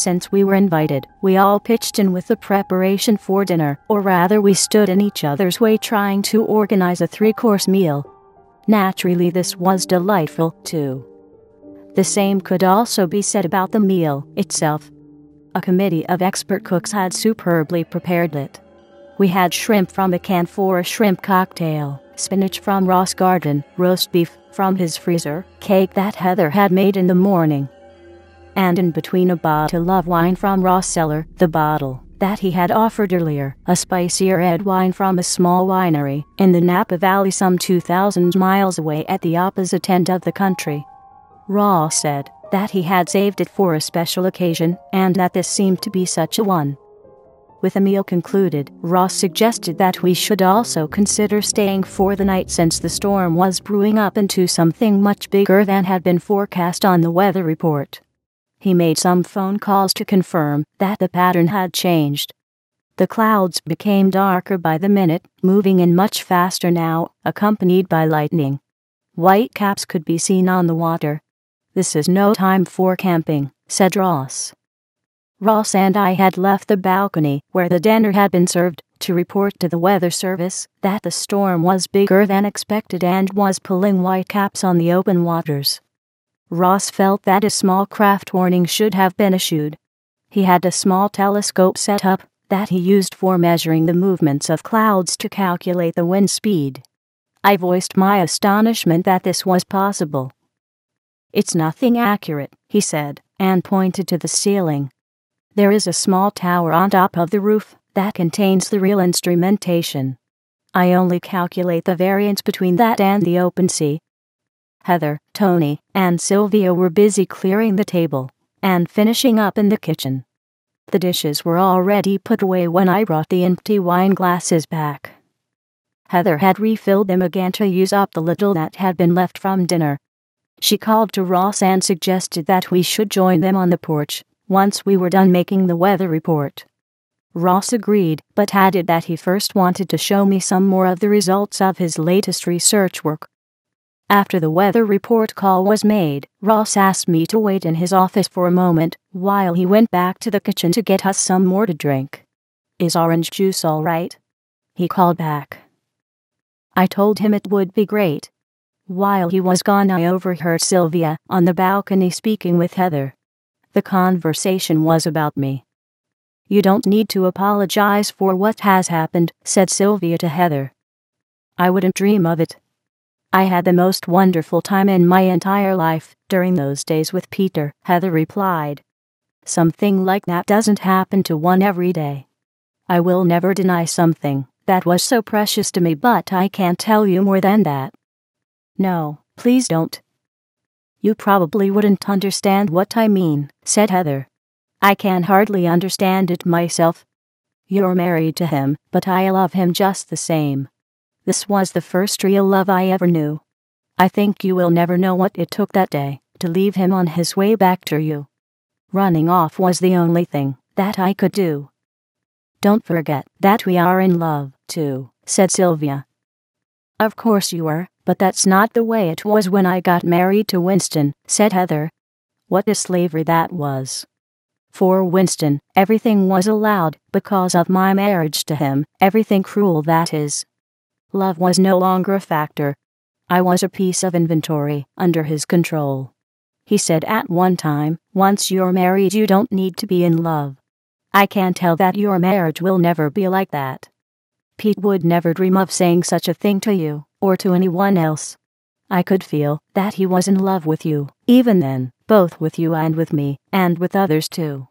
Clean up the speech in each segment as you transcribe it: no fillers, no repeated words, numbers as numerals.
Since we were invited, we all pitched in with the preparation for dinner, or rather we stood in each other's way trying to organize a 3-course meal. Naturally, this was delightful, too. The same could also be said about the meal itself. A committee of expert cooks had superbly prepared it. We had shrimp from a can for a shrimp cocktail, spinach from Ross' garden, roast beef from his freezer, cake that Heather had made in the morning, and in between a bottle of wine from Ross' cellar, the bottle that he had offered earlier, a spicier red wine from a small winery in the Napa Valley some 2,000 miles away at the opposite end of the country. Ross said that he had saved it for a special occasion, and that this seemed to be such a one. With the meal concluded, Ross suggested that we should also consider staying for the night since the storm was brewing up into something much bigger than had been forecast on the weather report. He made some phone calls to confirm that the pattern had changed. The clouds became darker by the minute, moving in much faster now, accompanied by lightning. White caps could be seen on the water. "This is no time for camping," said Ross. Ross and I had left the balcony where the dinner had been served to report to the weather service that the storm was bigger than expected and was pulling white caps on the open waters. Ross felt that a small craft warning should have been issued. He had a small telescope set up that he used for measuring the movements of clouds to calculate the wind speed. I voiced my astonishment that this was possible. "It's nothing accurate," he said, and pointed to the ceiling. "There is a small tower on top of the roof that contains the real instrumentation. I only calculate the variance between that and the open sea." Heather, Tony, and Sylvia were busy clearing the table and finishing up in the kitchen. The dishes were already put away when I brought the empty wine glasses back. Heather had refilled them again to use up the little that had been left from dinner. She called to Ross and suggested that we should join them on the porch once we were done making the weather report. Ross agreed, but added that he first wanted to show me some more of the results of his latest research work. After the weather report call was made, Ross asked me to wait in his office for a moment while he went back to the kitchen to get us some more to drink. "Is orange juice all right?" he called back. I told him it would be great. While he was gone, I overheard Sylvia on the balcony speaking with Heather. The conversation was about me. "You don't need to apologize for what has happened," said Sylvia to Heather. "I wouldn't dream of it. I had the most wonderful time in my entire life during those days with Peter," Heather replied. "Something like that doesn't happen to one every day. I will never deny something that was so precious to me, but I can't tell you more than that." "No, please don't. You probably wouldn't understand what I mean," said Heather. "I can hardly understand it myself. You're married to him, but I love him just the same. This was the first real love I ever knew. I think you will never know what it took that day to leave him on his way back to you. Running off was the only thing that I could do." "Don't forget that we are in love, too," said Sylvia. "Of course you are, but that's not the way it was when I got married to Winston," said Heather. "What a slavery that was. For Winston, everything was allowed because of my marriage to him, everything cruel, that is. Love was no longer a factor. I was a piece of inventory under his control. He said at one time, 'Once you're married you don't need to be in love.' I can tell that your marriage will never be like that. Pete would never dream of saying such a thing to you, or to anyone else. I could feel that he was in love with you, even then, both with you and with me, and with others too.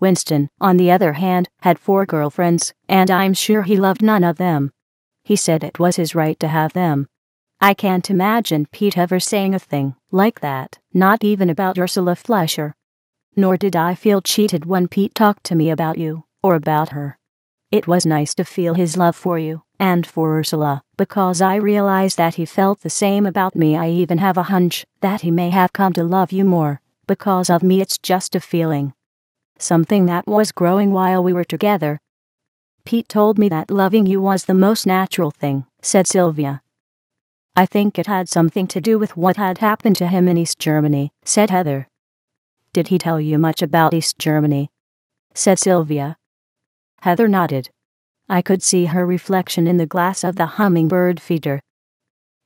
Winston, on the other hand, had 4 girlfriends, and I'm sure he loved none of them. He said it was his right to have them. I can't imagine Pete ever saying a thing like that, not even about Ursula Fleischer. Nor did I feel cheated when Pete talked to me about you, or about her. It was nice to feel his love for you, and for Ursula, because I realized that he felt the same about me. I even have a hunch that he may have come to love you more, because of me. It's just a feeling. Something that was growing while we were together." "Pete told me that loving you was the most natural thing," said Sylvia. "I think it had something to do with what had happened to him in East Germany," said Heather. Did he tell you much about East Germany? Said Sylvia. Heather nodded. I could see her reflection in the glass of the hummingbird feeder.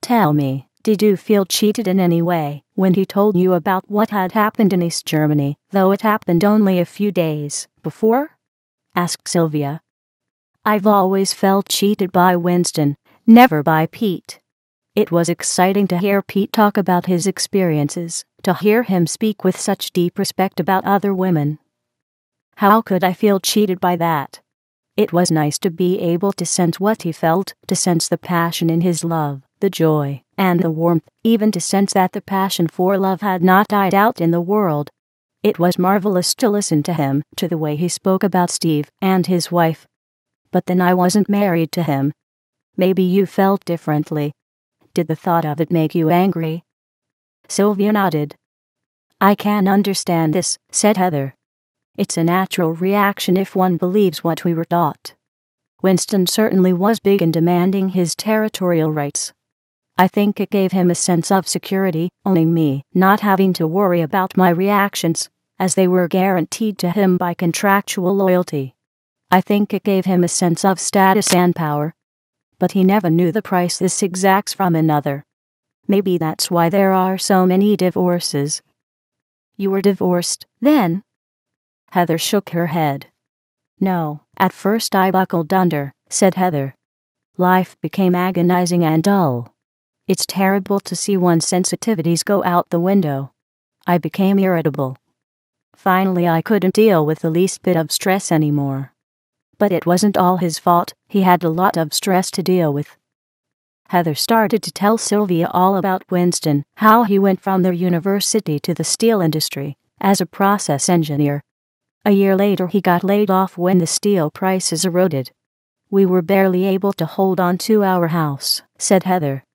Tell me, did you feel cheated in any way when he told you about what had happened in East Germany, though it happened only a few days before? Asked Sylvia. I've always felt cheated by Winston, never by Pete. It was exciting to hear Pete talk about his experiences, to hear him speak with such deep respect about other women. How could I feel cheated by that? It was nice to be able to sense what he felt, to sense the passion in his love, the joy, and the warmth, even to sense that the passion for love had not died out in the world. It was marvelous to listen to him, to the way he spoke about Steve and his wife. But then I wasn't married to him. Maybe you felt differently. Did the thought of it make you angry? Sylvia nodded. I can understand this, said Heather. It's a natural reaction if one believes what we were taught. Winston certainly was big in demanding his territorial rights. I think it gave him a sense of security, owning me, not having to worry about my reactions, as they were guaranteed to him by contractual loyalty. I think it gave him a sense of status and power. But he never knew the price this exacts from another. Maybe that's why there are so many divorces. You were divorced, then? Heather shook her head. No, at first I buckled under, said Heather. Life became agonizing and dull. It's terrible to see one's sensitivities go out the window. I became irritable. Finally, I couldn't deal with the least bit of stress anymore. But it wasn't all his fault, he had a lot of stress to deal with. Heather started to tell Sylvia all about Winston, how he went from their university to the steel industry, as a process engineer. A year later he got laid off when the steel prices eroded. We were barely able to hold on to our house, said Heather.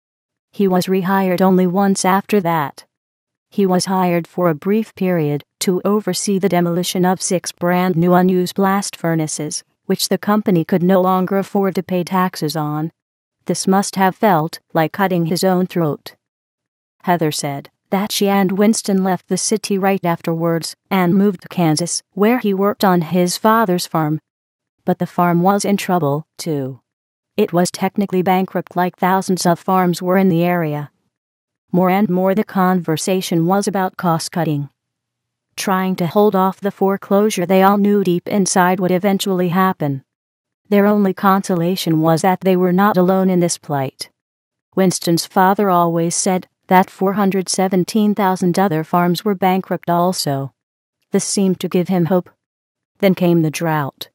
He was rehired only once after that. He was hired for a brief period to oversee the demolition of 6 brand new unused blast furnaces, which the company could no longer afford to pay taxes on. This must have felt like cutting his own throat. Heather said that she and Winston left the city right afterwards and moved to Kansas, where he worked on his father's farm. But the farm was in trouble, too. It was technically bankrupt like thousands of farms were in the area. More and more the conversation was about cost-cutting. Trying to hold off the foreclosure they all knew deep inside would eventually happen. Their only consolation was that they were not alone in this plight. Winston's father always said that 417,000 other farms were bankrupt also. This seemed to give him hope. Then came the drought.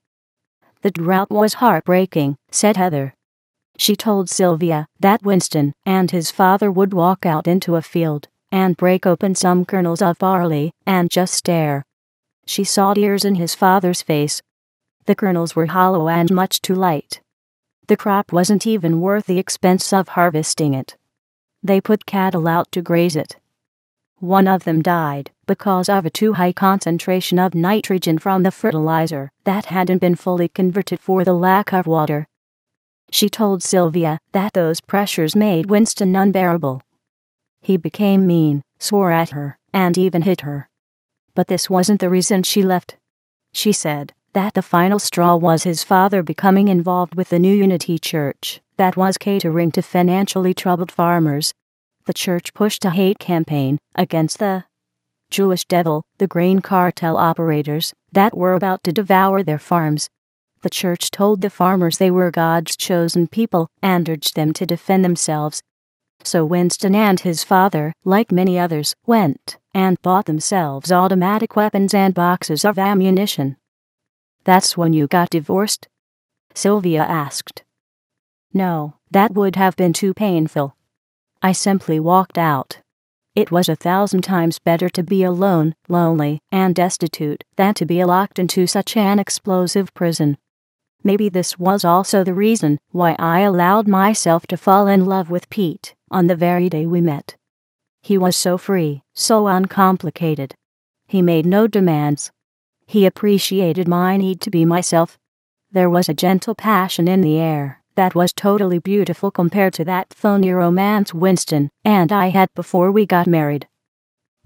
The drought was heartbreaking, said Heather. She told Sylvia that Winston and his father would walk out into a field and break open some kernels of barley and just stare. She saw tears in his father's face. The kernels were hollow and much too light. The crop wasn't even worth the expense of harvesting it. They put cattle out to graze it. One of them died because of a too high concentration of nitrogen from the fertilizer that hadn't been fully converted for the lack of water. She told Sylvia that those pressures made Winston unbearable. He became mean, swore at her, and even hit her. But this wasn't the reason she left. She said that the final straw was his father becoming involved with the new Unity Church that was catering to financially troubled farmers. The church pushed a hate campaign against the Jewish devil, the grain cartel operators that were about to devour their farms. The church told the farmers they were God's chosen people and urged them to defend themselves. So Winston and his father, like many others, went and bought themselves automatic weapons and boxes of ammunition. That's when you got divorced? Sylvia asked. No, that would have been too painful. I simply walked out. It was 1,000 times better to be alone, lonely, and destitute than to be locked into such an explosive prison. Maybe this was also the reason why I allowed myself to fall in love with Pete on the very day we met. He was so free, so uncomplicated. He made no demands. He appreciated my need to be myself. There was a gentle passion in the air that was totally beautiful compared to that phony romance Winston and I had before we got married.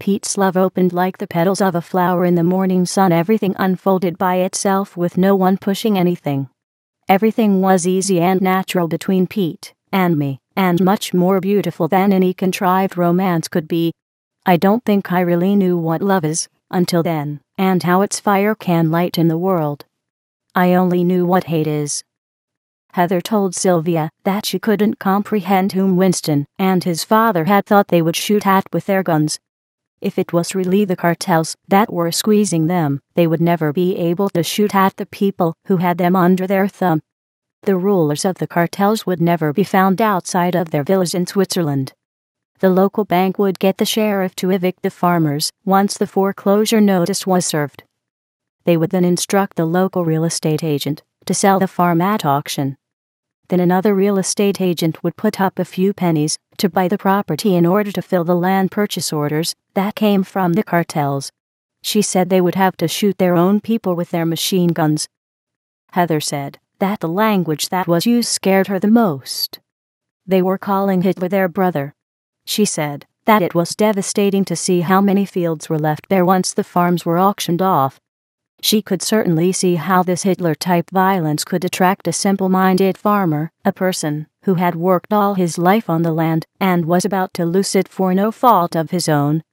Pete's love opened like the petals of a flower in the morning sun. Everything unfolded by itself with no one pushing anything. Everything was easy and natural between Pete and me, and much more beautiful than any contrived romance could be. I don't think I really knew what love is until then, and how its fire can lighten the world. I only knew what hate is. Heather told Sylvia that she couldn't comprehend whom Winston and his father had thought they would shoot at with their guns. If it was really the cartels that were squeezing them, they would never be able to shoot at the people who had them under their thumb. The rulers of the cartels would never be found outside of their villas in Switzerland. The local bank would get the sheriff to evict the farmers once the foreclosure notice was served. They would then instruct the local real estate agent to sell the farm at auction. Then another real estate agent would put up a few pennies to buy the property in order to fill the land purchase orders that came from the cartels. She said they would have to shoot their own people with their machine guns. Heather said that the language that was used scared her the most. They were calling Hitler their brother. She said that it was devastating to see how many fields were left bare once the farms were auctioned off. She could certainly see how this Hitler-type violence could attract a simple-minded farmer, a person who had worked all his life on the land and was about to lose it for no fault of his own.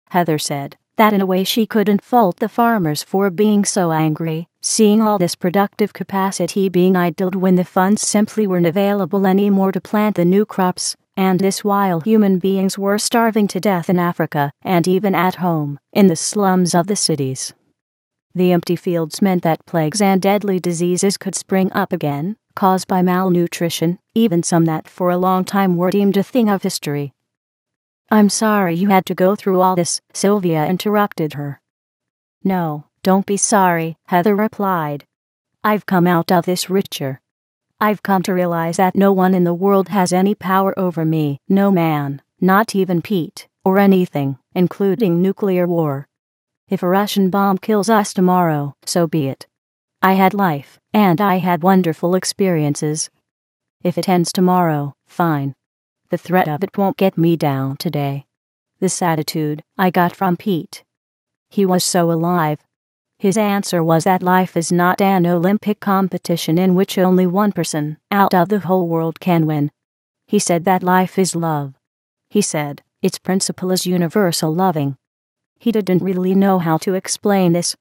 Heather said that in a way she couldn't fault the farmers for being so angry, seeing all this productive capacity being idled when the funds simply weren't available anymore to plant the new crops, and this while human beings were starving to death in Africa and even at home, in the slums of the cities. The empty fields meant that plagues and deadly diseases could spring up again, caused by malnutrition, even some that for a long time were deemed a thing of history. "I'm sorry you had to go through all this," Sylvia interrupted her. "No, don't be sorry," Heather replied. "I've come out of this richer. I've come to realize that no one in the world has any power over me, no man, not even Pete, or anything, including nuclear war. If a Russian bomb kills us tomorrow, so be it. I had life, and I had wonderful experiences. If it ends tomorrow, fine. The threat of it won't get me down today." This attitude I got from Pete. He was so alive. His answer was that life is not an Olympic competition in which only one person out of the whole world can win. He said that life is love. He said its principle is universal loving. He didn't really know how to explain this.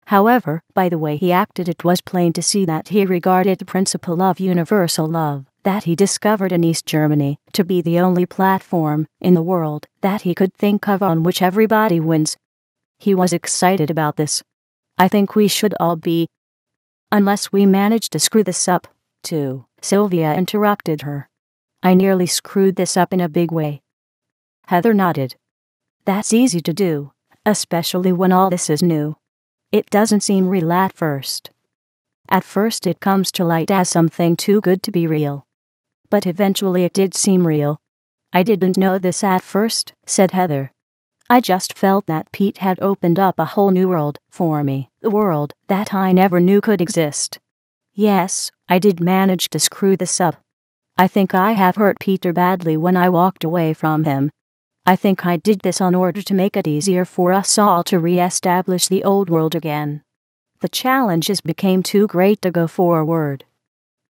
However, by the way he acted, it was plain to see that he regarded the principle of universal love that he discovered in East Germany to be the only platform in the world that he could think of on which everybody wins. He was excited about this. I think we should all be. Unless we manage to screw this up, too, Sylvia interrupted her. I nearly screwed this up in a big way. Heather nodded. That's easy to do, especially when all this is new. It doesn't seem real at first. At first it comes to light as something too good to be real. But eventually it did seem real. I didn't know this at first, said Heather. I just felt that Pete had opened up a whole new world for me, the world that I never knew could exist. Yes, I did manage to screw this up. I think I have hurt Peter badly when I walked away from him. I think I did this in order to make it easier for us all to re-establish the old world again. The challenges became too great to go forward.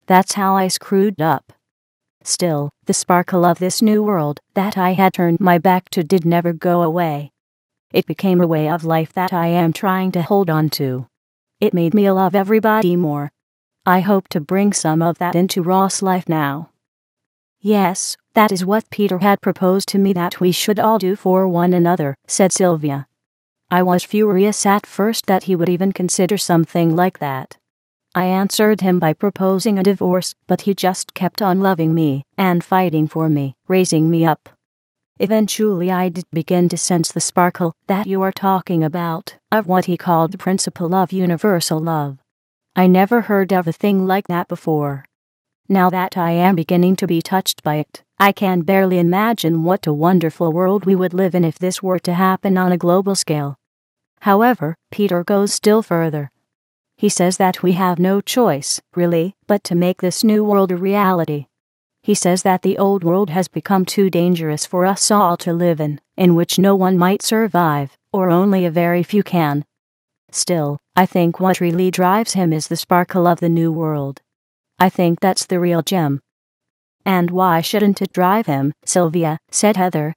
That's how I screwed up. Still, the sparkle of this new world that I had turned my back to did never go away. It became a way of life that I am trying to hold on to. It made me love everybody more. I hope to bring some of that into Ross' life now. Yes, that is what Peter had proposed to me that we should all do for one another, said Sylvia. I was furious at first that he would even consider something like that. I answered him by proposing a divorce, but he just kept on loving me and fighting for me, raising me up. Eventually I did begin to sense the sparkle that you are talking about, of what he called the principle of universal love. I never heard of a thing like that before. Now that I am beginning to be touched by it, I can barely imagine what a wonderful world we would live in if this were to happen on a global scale. However, Peter goes still further. He says that we have no choice, really, but to make this new world a reality. He says that the old world has become too dangerous for us all to live in, in which no one might survive, or only a very few can. Still, I think what really drives him is the sparkle of the new world. I think that's the real gem. And why shouldn't it drive him, Sylvia, said Heather.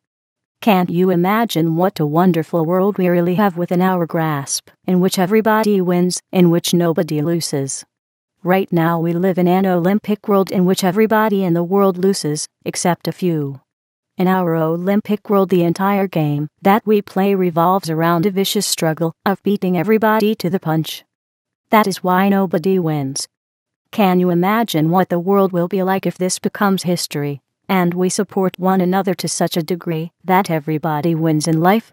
Can't you imagine what a wonderful world we really have within our grasp, in which everybody wins, in which nobody loses? Right now we live in an Olympic world in which everybody in the world loses, except a few. In our Olympic world, the entire game that we play revolves around a vicious struggle of beating everybody to the punch. That is why nobody wins. Can you imagine what the world will be like if this becomes history, and we support one another to such a degree that everybody wins in life?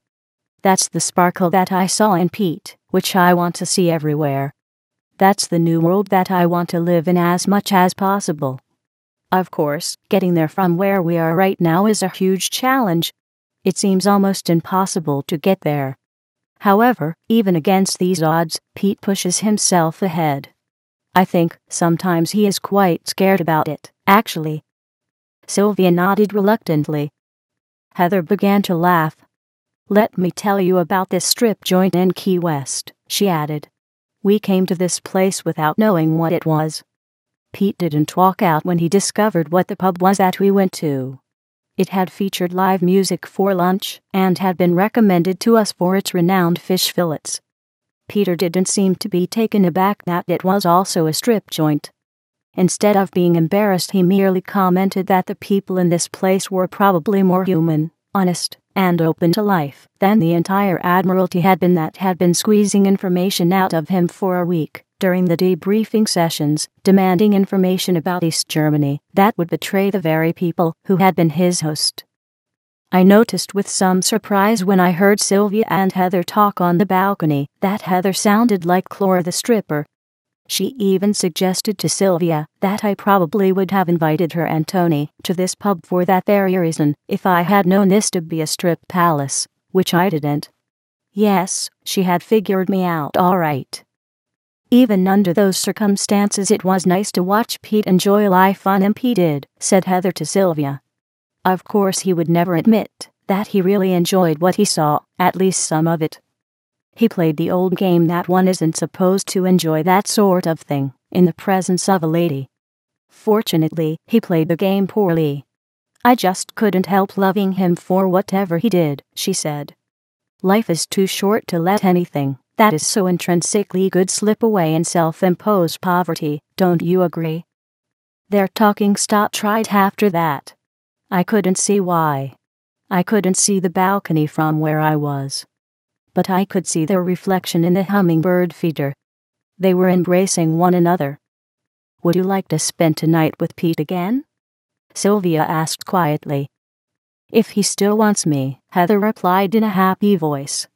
That's the sparkle that I saw in Pete, which I want to see everywhere. That's the new world that I want to live in as much as possible. Of course, getting there from where we are right now is a huge challenge. It seems almost impossible to get there. However, even against these odds, Pete pushes himself ahead. I think sometimes he is quite scared about it, actually. Sylvia nodded reluctantly. Heather began to laugh. Let me tell you about this strip joint in Key West, she added. We came to this place without knowing what it was. Pete didn't walk out when he discovered what the pub was that we went to. It had featured live music for lunch and had been recommended to us for its renowned fish fillets. Peter didn't seem to be taken aback that it was also a strip joint. Instead of being embarrassed, he merely commented that the people in this place were probably more human, honest, and open to life than the entire Admiralty had been that had been squeezing information out of him for a week during the debriefing sessions, demanding information about East Germany that would betray the very people who had been his host. I noticed with some surprise when I heard Sylvia and Heather talk on the balcony that Heather sounded like Clora the stripper. She even suggested to Sylvia that I probably would have invited her and Tony to this pub for that very reason if I had known this to be a strip palace, which I didn't. Yes, she had figured me out all right. Even under those circumstances, it was nice to watch Pete enjoy life on MP did, said Heather to Sylvia. Of course he would never admit that he really enjoyed what he saw, at least some of it. He played the old game that one isn't supposed to enjoy that sort of thing in the presence of a lady. Fortunately, he played the game poorly. I just couldn't help loving him for whatever he did, she said. Life is too short to let anything that is so intrinsically good slip away in self-imposed poverty, don't you agree? Their talking stopped right after that. I couldn't see why. I couldn't see the balcony from where I was. But I could see their reflection in the hummingbird feeder. They were embracing one another. Would you like to spend tonight with Pete again? Sylvia asked quietly. If he still wants me, Heather replied in a happy voice.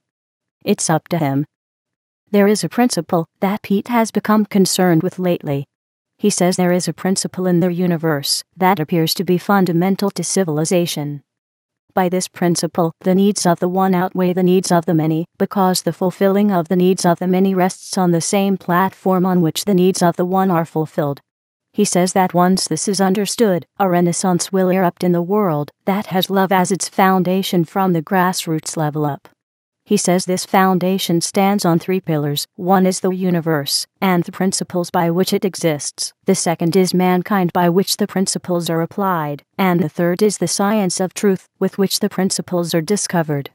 It's up to him. There is a principle that Pete has become concerned with lately. He says there is a principle in their universe that appears to be fundamental to civilization. By this principle, the needs of the one outweigh the needs of the many, because the fulfilling of the needs of the many rests on the same platform on which the needs of the one are fulfilled. He says that once this is understood, a renaissance will erupt in the world that has love as its foundation from the grassroots level up. He says this foundation stands on 3 pillars. One is the universe, and the principles by which it exists. The second is mankind, by which the principles are applied. And the third is the science of truth, with which the principles are discovered.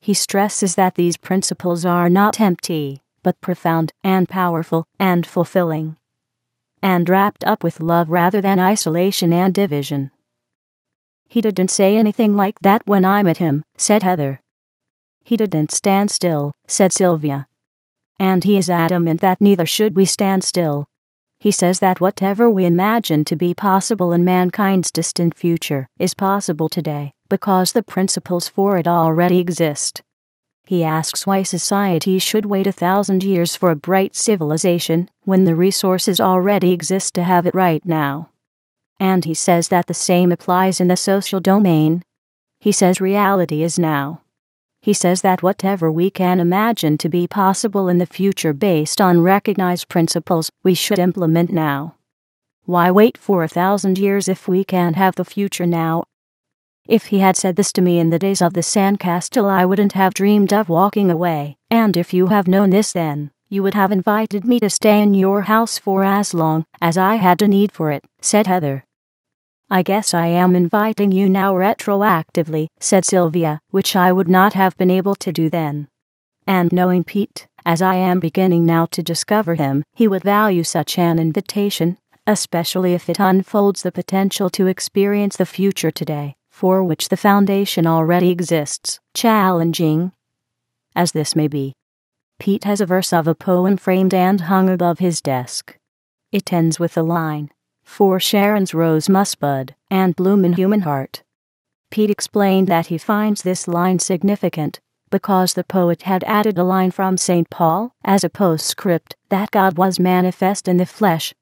He stresses that these principles are not empty, but profound, and powerful, and fulfilling. And wrapped up with love rather than isolation and division. He didn't say anything like that when I met him, said Heather. He didn't stand still, said Sylvia. And he is adamant that neither should we stand still. He says that whatever we imagine to be possible in mankind's distant future is possible today, because the principles for it already exist. He asks why society should wait 1,000 years for a bright civilization, when the resources already exist to have it right now. And he says that the same applies in the social domain. He says reality is now. He says that whatever we can imagine to be possible in the future based on recognized principles, we should implement now. Why wait for 1,000 years if we can have the future now? If he had said this to me in the days of the sandcastle, I wouldn't have dreamed of walking away, and if you have known this then, you would have invited me to stay in your house for as long as I had a need for it, said Heather. I guess I am inviting you now retroactively, said Sylvia, which I would not have been able to do then. And knowing Pete, as I am beginning now to discover him, he would value such an invitation, especially if it unfolds the potential to experience the future today, for which the foundation already exists, challenging as this may be. Pete has a verse of a poem framed and hung above his desk. It ends with the line, "For Sharon's rose must bud and bloom in human heart." Pete explained that he finds this line significant because the poet had added a line from St. Paul as a postscript that God was manifest in the flesh.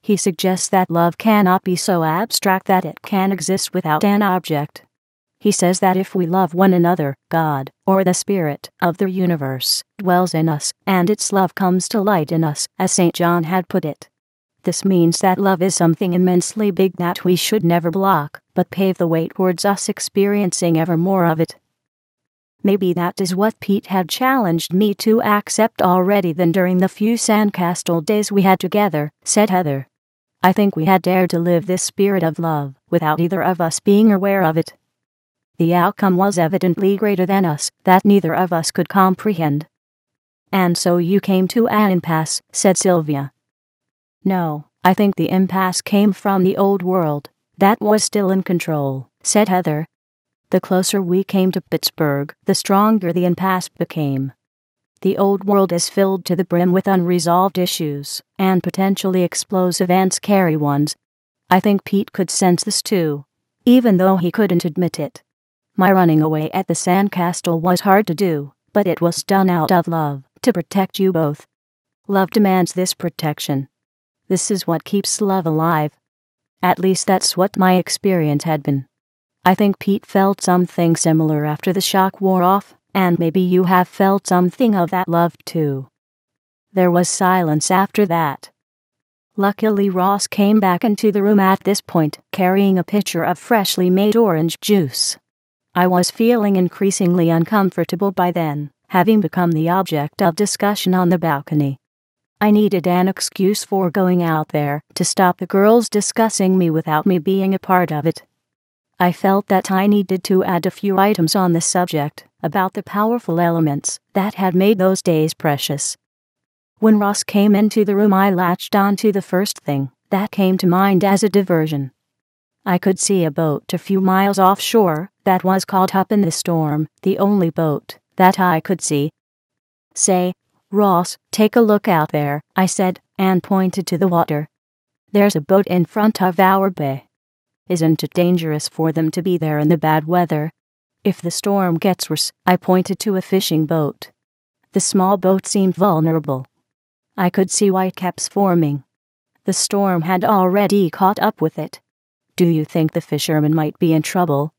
He suggests that love cannot be so abstract that it can exist without an object. He says that if we love one another, God, or the Spirit of the universe, dwells in us, and its love comes to light in us, as St. John had put it. This means that love is something immensely big that we should never block, but pave the way towards us experiencing ever more of it. Maybe that is what Pete had challenged me to accept already then during the few sandcastle days we had together, said Heather. I think we had dared to live this spirit of love without either of us being aware of it. The outcome was evidently greater than us, that neither of us could comprehend. And so you came to an impasse, said Sylvia. No, I think the impasse came from the old world. That was still in control, said Heather. The closer we came to Pittsburgh, the stronger the impasse became. The old world is filled to the brim with unresolved issues, and potentially explosive and scary ones. I think Pete could sense this too, even though he couldn't admit it. My running away at the sandcastle was hard to do, but it was done out of love, to protect you both. Love demands this protection. This is what keeps love alive. At least that's what my experience had been. I think Pete felt something similar after the shock wore off, and maybe you have felt something of that love too. There was silence after that. Luckily Ross came back into the room at this point, carrying a pitcher of freshly made orange juice. I was feeling increasingly uncomfortable by then, having become the object of discussion on the balcony. I needed an excuse for going out there to stop the girls discussing me without me being a part of it. I felt that I needed to add a few items on the subject, about the powerful elements that had made those days precious. When Ross came into the room, I latched onto the first thing that came to mind as a diversion. I could see a boat a few miles offshore that was caught up in the storm, the only boat that I could see. Say, Ross, take a look out there, I said, and pointed to the water. There's a boat in front of our bay. Isn't it dangerous for them to be there in the bad weather? If the storm gets worse, I pointed to a fishing boat. The small boat seemed vulnerable. I could see whitecaps forming. The storm had already caught up with it. Do you think the fishermen might be in trouble?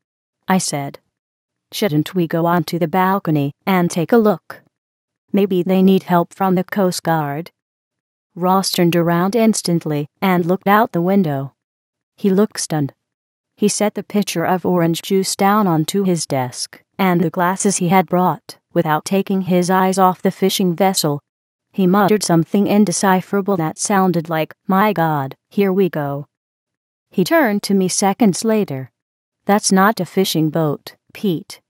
I said. Shouldn't we go onto the balcony and take a look? Maybe they need help from the Coast Guard. Ross turned around instantly and looked out the window. He looked stunned. He set the pitcher of orange juice down onto his desk and the glasses he had brought, without taking his eyes off the fishing vessel. He muttered something indecipherable that sounded like, "My God, here we go." He turned to me seconds later. That's not a fishing boat, Pete.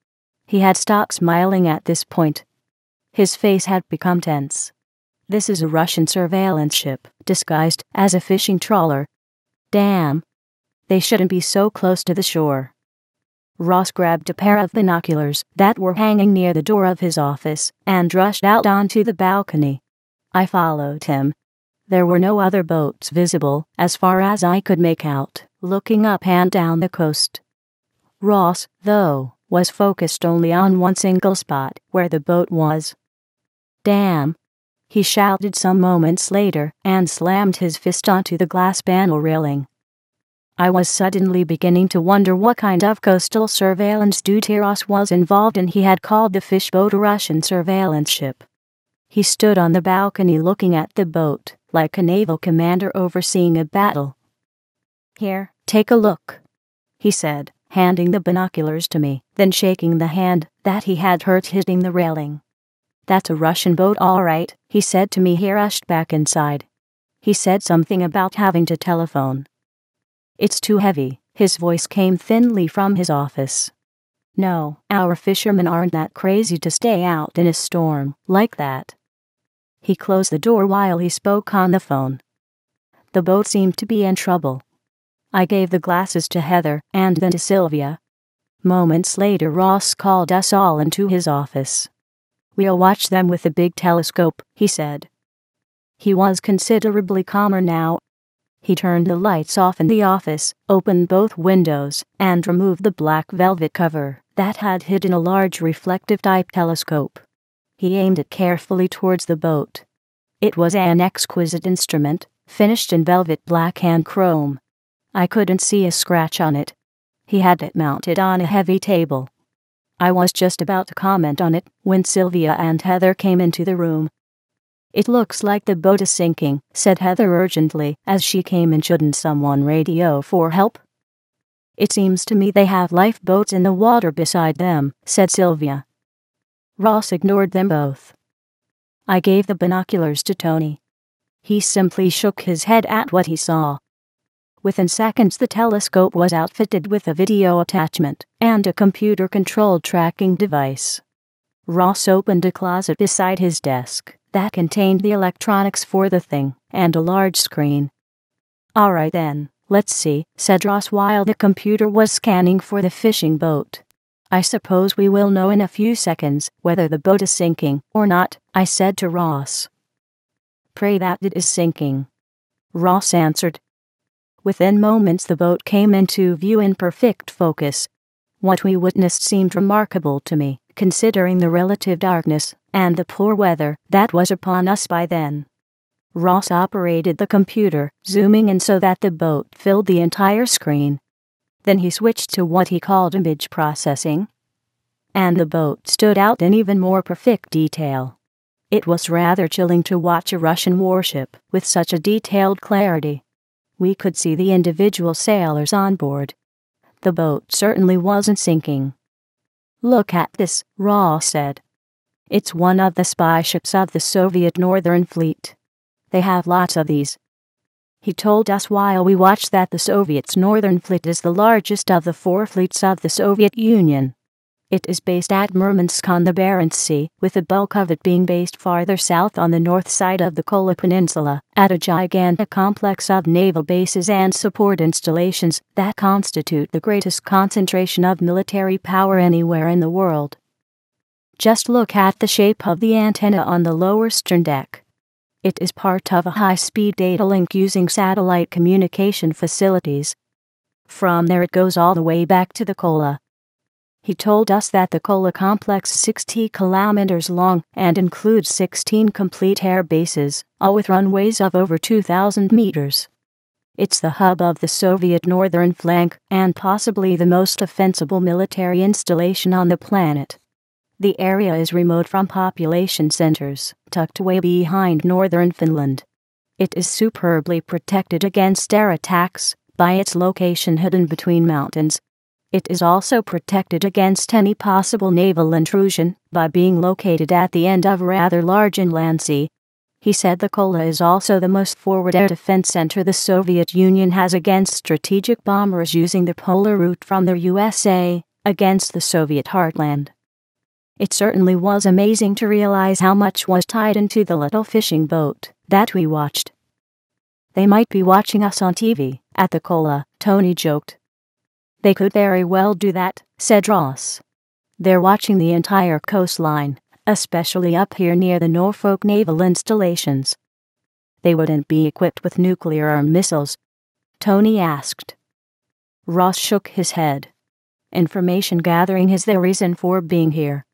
He had stopped smiling at this point. His face had become tense. This is a Russian surveillance ship, disguised as a fishing trawler. Damn. They shouldn't be so close to the shore. Ross grabbed a pair of binoculars that were hanging near the door of his office and rushed out onto the balcony. I followed him. There were no other boats visible, as far as I could make out, looking up and down the coast. Ross, though, was focused only on one single spot, where the boat was. Damn! He shouted some moments later and slammed his fist onto the glass panel railing. I was suddenly beginning to wonder what kind of coastal surveillance duty Ross was involved in. He had called the fish boat a Russian surveillance ship. He stood on the balcony looking at the boat, like a naval commander overseeing a battle. "Here, take a look," he said, handing the binoculars to me, then shaking the hand that he had hurt hitting the railing. "That's a Russian boat, all right," he said to me. He rushed back inside. He said something about having to telephone. "It's too heavy," his voice came thinly from his office. "No, our fishermen aren't that crazy to stay out in a storm like that." He closed the door while he spoke on the phone. The boat seemed to be in trouble. I gave the glasses to Heather and then to Sylvia. Moments later, Ross called us all into his office. "We'll watch them with the big telescope," he said. He was considerably calmer now. He turned the lights off in the office, opened both windows, and removed the black velvet cover that had hidden a large reflective-type telescope. He aimed it carefully towards the boat. It was an exquisite instrument, finished in velvet black and chrome. I couldn't see a scratch on it. He had it mounted on a heavy table. I was just about to comment on it when Sylvia and Heather came into the room. "It looks like the boat is sinking," said Heather urgently as she came in. "Shouldn't someone radio for help?" "It seems to me they have lifeboats in the water beside them," said Sylvia. Ross ignored them both. I gave the binoculars to Tony. He simply shook his head at what he saw. Within seconds, the telescope was outfitted with a video attachment and a computer-controlled tracking device. Ross opened a closet beside his desk that contained the electronics for the thing and a large screen. "All right then, let's see," said Ross while the computer was scanning for the fishing boat. "I suppose we will know in a few seconds whether the boat is sinking or not," I said to Ross. "Pray that it is sinking," Ross answered. Within moments the boat came into view in perfect focus. What we witnessed seemed remarkable to me, considering the relative darkness and the poor weather that was upon us by then. Ross operated the computer, zooming in so that the boat filled the entire screen. Then he switched to what he called image processing, and the boat stood out in even more perfect detail. It was rather chilling to watch a Russian warship with such a detailed clarity. We could see the individual sailors on board. The boat certainly wasn't sinking. "Look at this," Ross said. "It's one of the spy ships of the Soviet Northern Fleet. They have lots of these." He told us while we watched that the Soviet's Northern Fleet is the largest of the 4 fleets of the Soviet Union. It is based at Murmansk on the Barents Sea, with the bulk of it being based farther south on the north side of the Kola Peninsula, at a gigantic complex of naval bases and support installations that constitute the greatest concentration of military power anywhere in the world. Just look at the shape of the antenna on the lower stern deck. It is part of a high-speed data link using satellite communication facilities. From there it goes all the way back to the Kola. He told us that the Kola complex is 60 kilometers long and includes 16 complete air bases, all with runways of over 2,000 meters. It's the hub of the Soviet northern flank and possibly the most defensible military installation on the planet. The area is remote from population centers, tucked away behind northern Finland. It is superbly protected against air attacks by its location hidden between mountains. It is also protected against any possible naval intrusion by being located at the end of a rather large inland sea. He said the Kola is also the most forward air defense center the Soviet Union has against strategic bombers using the polar route from the USA against the Soviet heartland. It certainly was amazing to realize how much was tied into the little fishing boat that we watched. "They might be watching us on TV at the Kola," Tony joked. "They could very well do that," said Ross. "They're watching the entire coastline, especially up here near the Norfolk naval installations." "They wouldn't be equipped with nuclear or missiles?" Tony asked. Ross shook his head. "Information gathering is the reason for being here.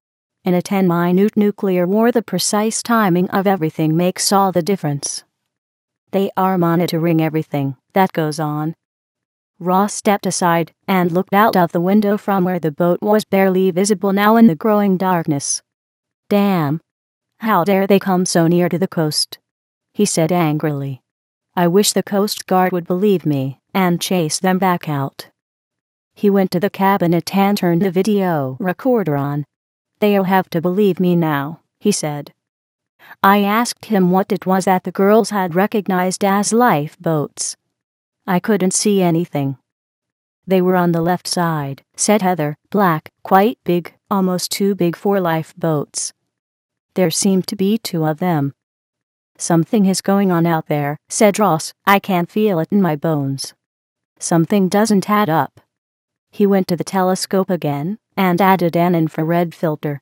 In a 10-minute nuclear war, the precise timing of everything makes all the difference. They are monitoring everything that goes on." Ross stepped aside and looked out of the window from where the boat was barely visible now in the growing darkness. "Damn! How dare they come so near to the coast?" he said angrily. "I wish the Coast Guard would believe me and chase them back out." He went to the cabinet and turned the video recorder on. "They'll have to believe me now," he said. I asked him what it was that the girls had recognized as lifeboats. "I couldn't see anything." "They were on the left side," said Heather, "black, quite big, almost too big for lifeboats. There seemed to be two of them." "Something is going on out there," said Ross. "I can feel it in my bones. Something doesn't add up." He went to the telescope again and added an infrared filter.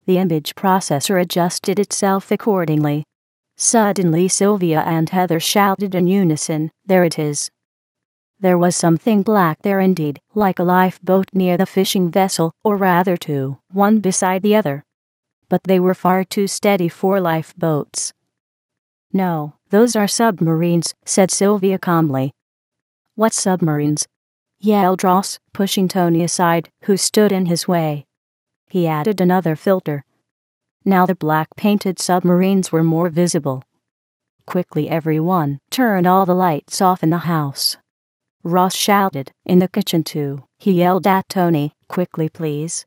The image processor adjusted itself accordingly. Suddenly Sylvia and Heather shouted in unison, "There it is!" There was something black there indeed, like a lifeboat near the fishing vessel, or rather two, one beside the other. But they were far too steady for lifeboats. "No, those are submarines," said Sylvia calmly. "What submarines?" yelled Ross, pushing Tony aside, who stood in his way. He added another filter. Now the black-painted submarines were more visible. "Quickly everyone, turn all the lights off in the house," Ross shouted. "In the kitchen too," he yelled at Tony. "Quickly please."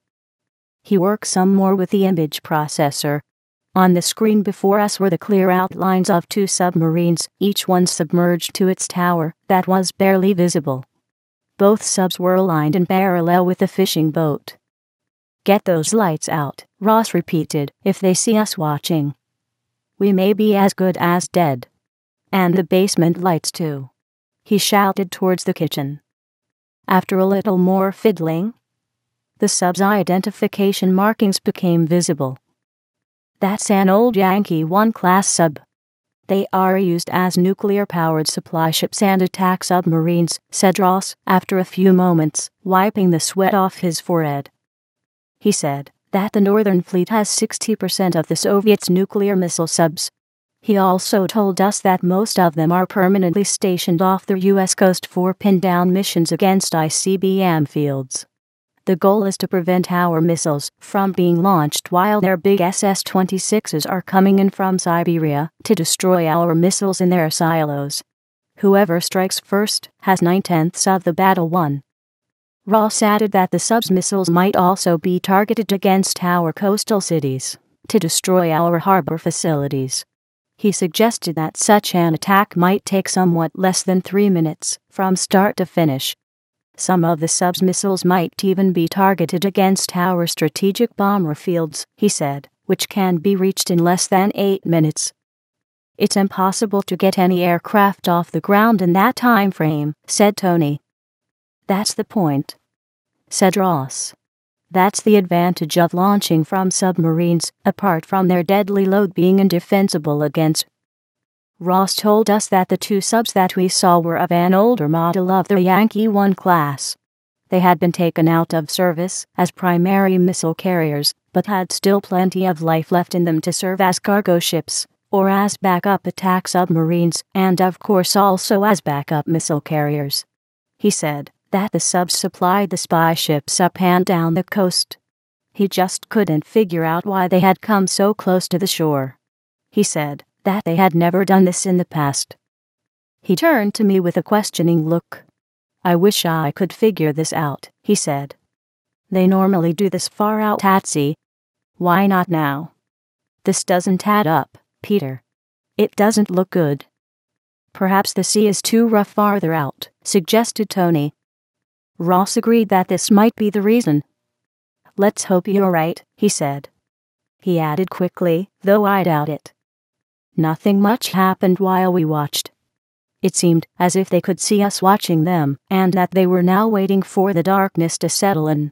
He worked some more with the image processor. On the screen before us were the clear outlines of two submarines, each one submerged to its tower, that was barely visible. Both subs were aligned in parallel with the fishing boat. "Get those lights out," Ross repeated, "if they see us watching. We may be as good as dead. And the basement lights too." He shouted towards the kitchen. After a little more fiddling, the sub's identification markings became visible. "That's an old Yankee 1 class sub. They are used as nuclear-powered supply ships and attack submarines," said Ross, after a few moments, wiping the sweat off his forehead. He said that the Northern Fleet has 60% of the Soviets' nuclear missile subs. He also told us that most of them are permanently stationed off the U.S. coast for pin-down missions against ICBM fields. The goal is to prevent our missiles from being launched while their big SS-26s are coming in from Siberia to destroy our missiles in their silos. Whoever strikes first has 9/10 of the battle won. Ross added that the sub's missiles might also be targeted against our coastal cities to destroy our harbor facilities. He suggested that such an attack might take somewhat less than 3 minutes from start to finish. Some of the sub's missiles might even be targeted against our strategic bomber fields, he said, which can be reached in less than 8 minutes. "It's impossible to get any aircraft off the ground in that time frame," said Tony. "That's the point," said Ross. "That's the advantage of launching from submarines, apart from their deadly load being indefensible against." Ross told us that the two subs that we saw were of an older model of the Yankee 1 class. They had been taken out of service as primary missile carriers, but had still plenty of life left in them to serve as cargo ships, or as backup attack submarines, and of course also as backup missile carriers. He said that the subs supplied the spy ships up and down the coast. He just couldn't figure out why they had come so close to the shore. He said that they had never done this in the past. He turned to me with a questioning look. "I wish I could figure this out," he said. "They normally do this far out at sea. Why not now? This doesn't add up, Peter. It doesn't look good." "Perhaps the sea is too rough farther out," suggested Tony. Ross agreed that this might be the reason. "Let's hope you're right," he said. He added quickly, though I doubt it. Nothing much happened while we watched. It seemed as if they could see us watching them, and that they were now waiting for the darkness to settle in.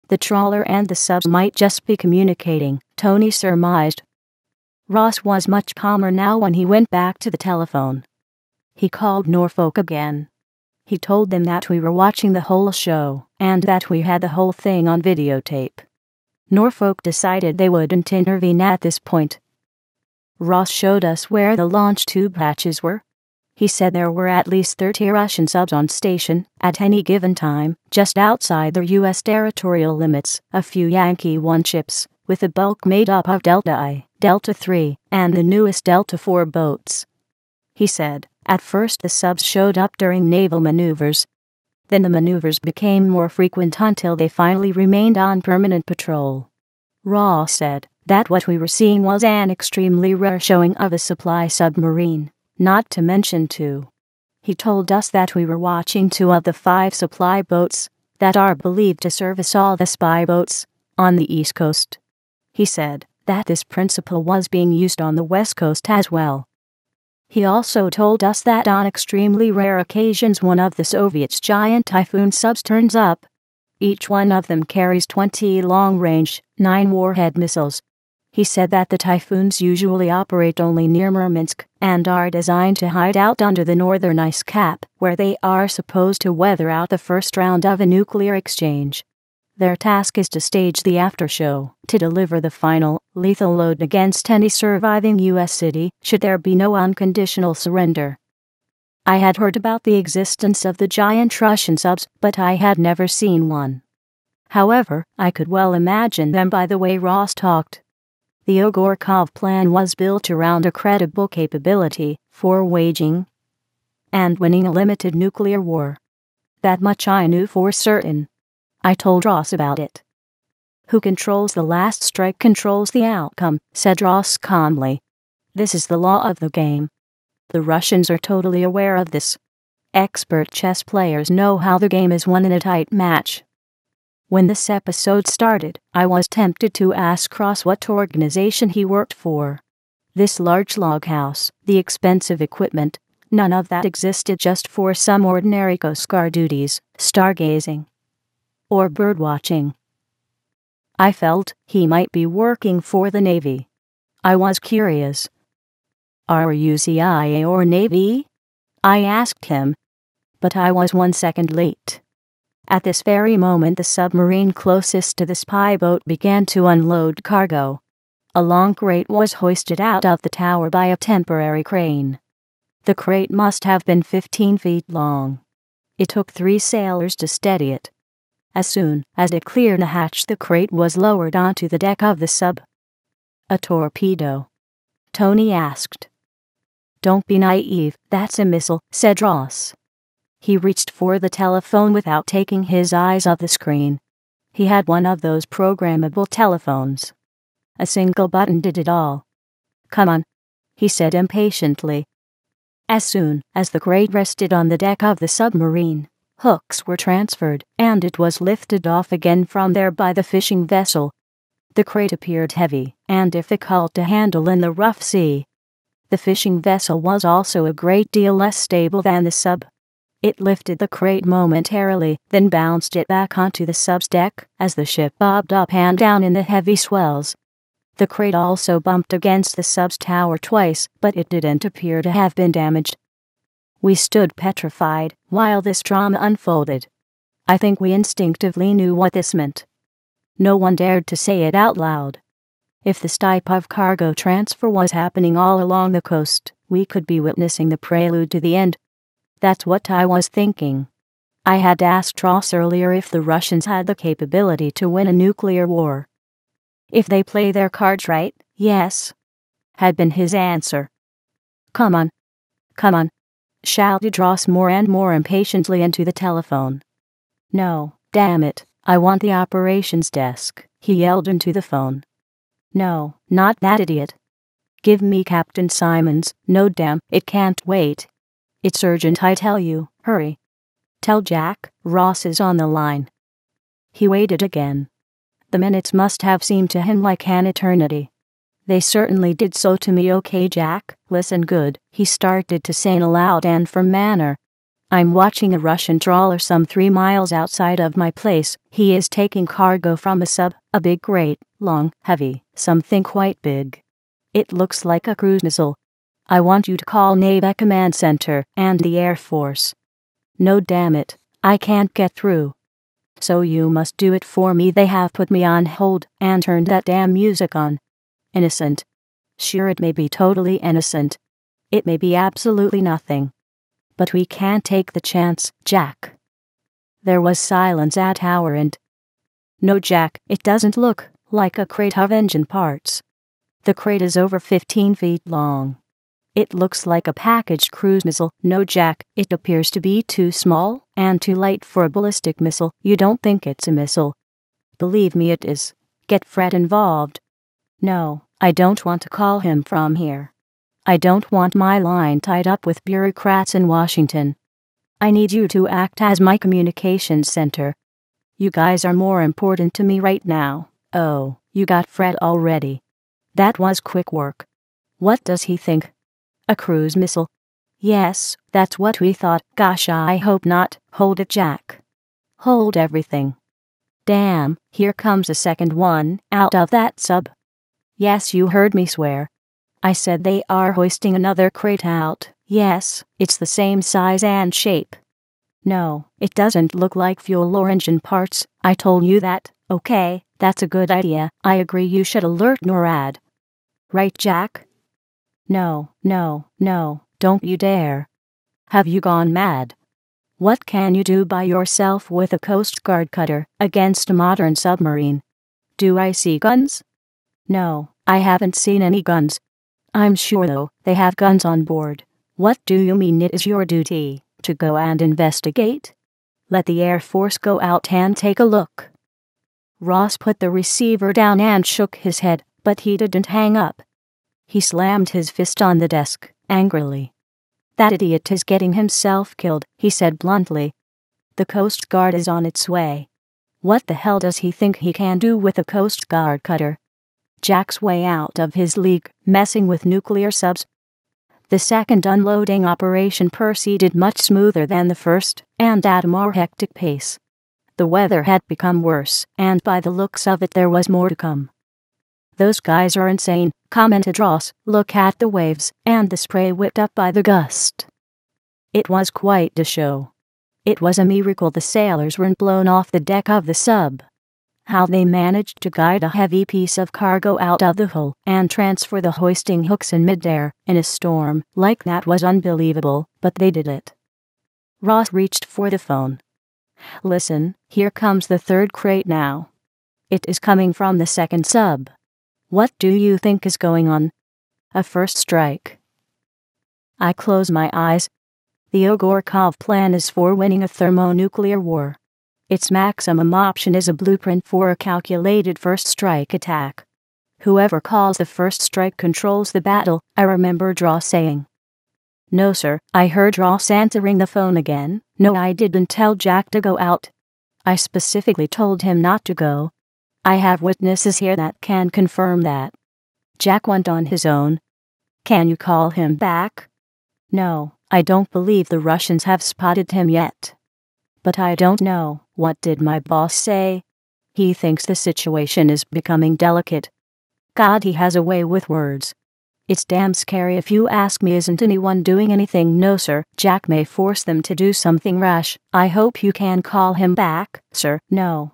The trawler and the subs might just be communicating, Tony surmised. Ross was much calmer now when he went back to the telephone. He called Norfolk again. He told them that we were watching the whole show, and that we had the whole thing on videotape. Norfolk decided they wouldn't intervene at this point. Ross showed us where the launch tube hatches were. He said there were at least 30 Russian subs on station at any given time, just outside their U.S. territorial limits, a few Yankee 1 ships, with a bulk made up of Delta I, Delta III, and the newest Delta IV boats. He said, at first the subs showed up during naval maneuvers. Then the maneuvers became more frequent until they finally remained on permanent patrol. Ross said that what we were seeing was an extremely rare showing of a supply submarine, not to mention two. He told us that we were watching 2 of the 5 supply boats that are believed to service all the spy boats on the East Coast. He said that this principle was being used on the West Coast as well. He also told us that on extremely rare occasions one of the Soviets' giant Typhoon subs turns up. Each one of them carries 20 long-range, 9-warhead missiles. He said that the Typhoons usually operate only near Murmansk and are designed to hide out under the northern ice cap, where they are supposed to weather out the first round of a nuclear exchange. Their task is to stage the aftershow, to deliver the final, lethal load against any surviving U.S. city, should there be no unconditional surrender. I had heard about the existence of the giant Russian subs, but I had never seen one. However, I could well imagine them by the way Ross talked. The Ogorkov plan was built around a credible capability for waging and winning a limited nuclear war. That much I knew for certain. I told Ross about it. Who controls the last strike controls the outcome, said Ross calmly. This is the law of the game. The Russians are totally aware of this. Expert chess players know how the game is won in a tight match. When this episode started, I was tempted to ask Ross what organization he worked for. This large log house, the expensive equipment, none of that existed just for some ordinary Coast Guard duties, stargazing or birdwatching. I felt he might be working for the Navy. I was curious. Are you CIA or Navy? I asked him. But I was 1 second late. At this very moment the submarine closest to the spy boat began to unload cargo. A long crate was hoisted out of the tower by a temporary crane. The crate must have been 15 feet long. It took 3 sailors to steady it. As soon as it cleared the hatch, the crate was lowered onto the deck of the sub. A torpedo? Tony asked. Don't be naive, that's a missile, said Ross. He reached for the telephone without taking his eyes off the screen. He had one of those programmable telephones. A single button did it all. Come on, he said impatiently. As soon as the crate rested on the deck of the submarine, hooks were transferred, and it was lifted off again from there by the fishing vessel. The crate appeared heavy and difficult to handle in the rough sea. The fishing vessel was also a great deal less stable than the sub. It lifted the crate momentarily, then bounced it back onto the sub's deck as the ship bobbed up and down in the heavy swells. The crate also bumped against the sub's tower twice, but it didn't appear to have been damaged. We stood petrified while this drama unfolded. I think we instinctively knew what this meant. No one dared to say it out loud. If this type of cargo transfer was happening all along the coast, we could be witnessing the prelude to the end. That's what I was thinking. I had asked Ross earlier if the Russians had the capability to win a nuclear war. If they play their cards right, yes, had been his answer. Come on, shouted Ross more and more impatiently into the telephone. No, damn it, I want the operations desk, he yelled into the phone. No, not that idiot. Give me Captain Simons. No, damn, it can't wait. It's urgent, I tell you, hurry. Tell Jack, Ross is on the line. He waited again. The minutes must have seemed to him like an eternity. They certainly did so to me. Okay, Jack, listen good, he started to say in a loud and firm manner. I'm watching a Russian trawler some 3 miles outside of my place. He is taking cargo from a sub, a big, great, long, heavy, something quite big. It looks like a cruise missile. I want you to call Navy Command Center and the Air Force. No, damn it, I can't get through. So you must do it for me. They have put me on hold and turned that damn music on. Innocent. Sure, it may be totally innocent. It may be absolutely nothing. But we can't take the chance, Jack. There was silence at our end. No, Jack, it doesn't look like a crate of engine parts. The crate is over 15 feet long. It looks like a packaged cruise missile. No, Jack, it appears to be too small and too light for a ballistic missile. You don't think it's a missile? Believe me, it is. Get Fred involved. No, I don't want to call him from here. I don't want my line tied up with bureaucrats in Washington. I need you to act as my communications center. You guys are more important to me right now. Oh, you got Fred already. That was quick work. What does he think? A cruise missile? Yes, that's what we thought. Gosh, I hope not. Hold it, Jack. Hold everything. Damn, here comes a second one out of that sub. Yes, you heard me swear. I said they are hoisting another crate out. Yes, it's the same size and shape. No, it doesn't look like fuel or engine parts. I told you that. Okay, that's a good idea. I agree, you should alert NORAD. Right, Jack? No, don't you dare. Have you gone mad? What can you do by yourself with a Coast Guard cutter against a modern submarine? Do I see guns? No, I haven't seen any guns. I'm sure though, they have guns on board. What do you mean it is your duty to go and investigate? Let the Air Force go out and take a look. Ross put the receiver down and shook his head, but he didn't hang up. He slammed his fist on the desk, angrily. That idiot is getting himself killed, he said bluntly. The Coast Guard is on its way. What the hell does he think he can do with a Coast Guard cutter? Jack's way out of his league, messing with nuclear subs. The second unloading operation proceeded much smoother than the first, and at a more hectic pace. The weather had become worse, and by the looks of it there was more to come. Those guys are insane, commented Ross. Look at the waves, and the spray whipped up by the gust. It was quite a show. It was a miracle the sailors weren't blown off the deck of the sub. How they managed to guide a heavy piece of cargo out of the hull and transfer the hoisting hooks in midair in a storm like that was unbelievable, but they did it. Ross reached for the phone. Listen, here comes the third crate now. It is coming from the second sub. What do you think is going on? A first strike. I close my eyes. The Ogorkov plan is for winning a thermonuclear war. Its maximum option is a blueprint for a calculated first strike attack. Whoever calls the first strike controls the battle, I remembered Ross saying. No sir, I heard Ross answering the phone again. No, I didn't tell Jack to go out. I specifically told him not to go. I have witnesses here that can confirm that. Jack went on his own. Can you call him back? No, I don't believe the Russians have spotted him yet. But I don't know, what did my boss say? He thinks the situation is becoming delicate. God, he has a way with words. It's damn scary if you ask me. Isn't anyone doing anything? No sir, Jack may force them to do something rash. I hope you can call him back, sir. No,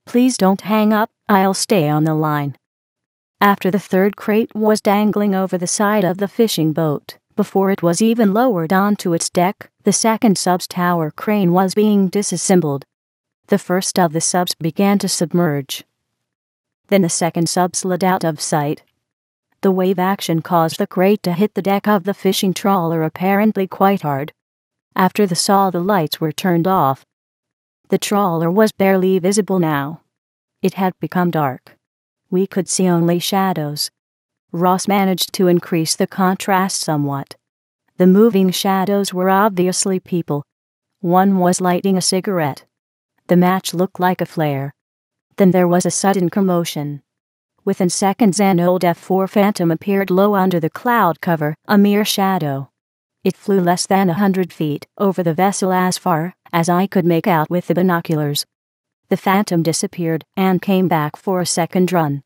please don't hang up, I'll stay on the line. After the third crate was dangling over the side of the fishing boat, before it was even lowered onto its deck, the second sub's tower crane was being disassembled. The first of the subs began to submerge. Then the second sub slid out of sight. The wave action caused the crate to hit the deck of the fishing trawler apparently quite hard. After all the lights were turned off. The trawler was barely visible now. It had become dark. We could see only shadows. Ross managed to increase the contrast somewhat. The moving shadows were obviously people. One was lighting a cigarette. The match looked like a flare. Then there was a sudden commotion. Within seconds an old F-4 Phantom appeared low under the cloud cover, a mere shadow. It flew less than 100 feet over the vessel as far as I could make out with the binoculars. The Phantom disappeared and came back for a second run.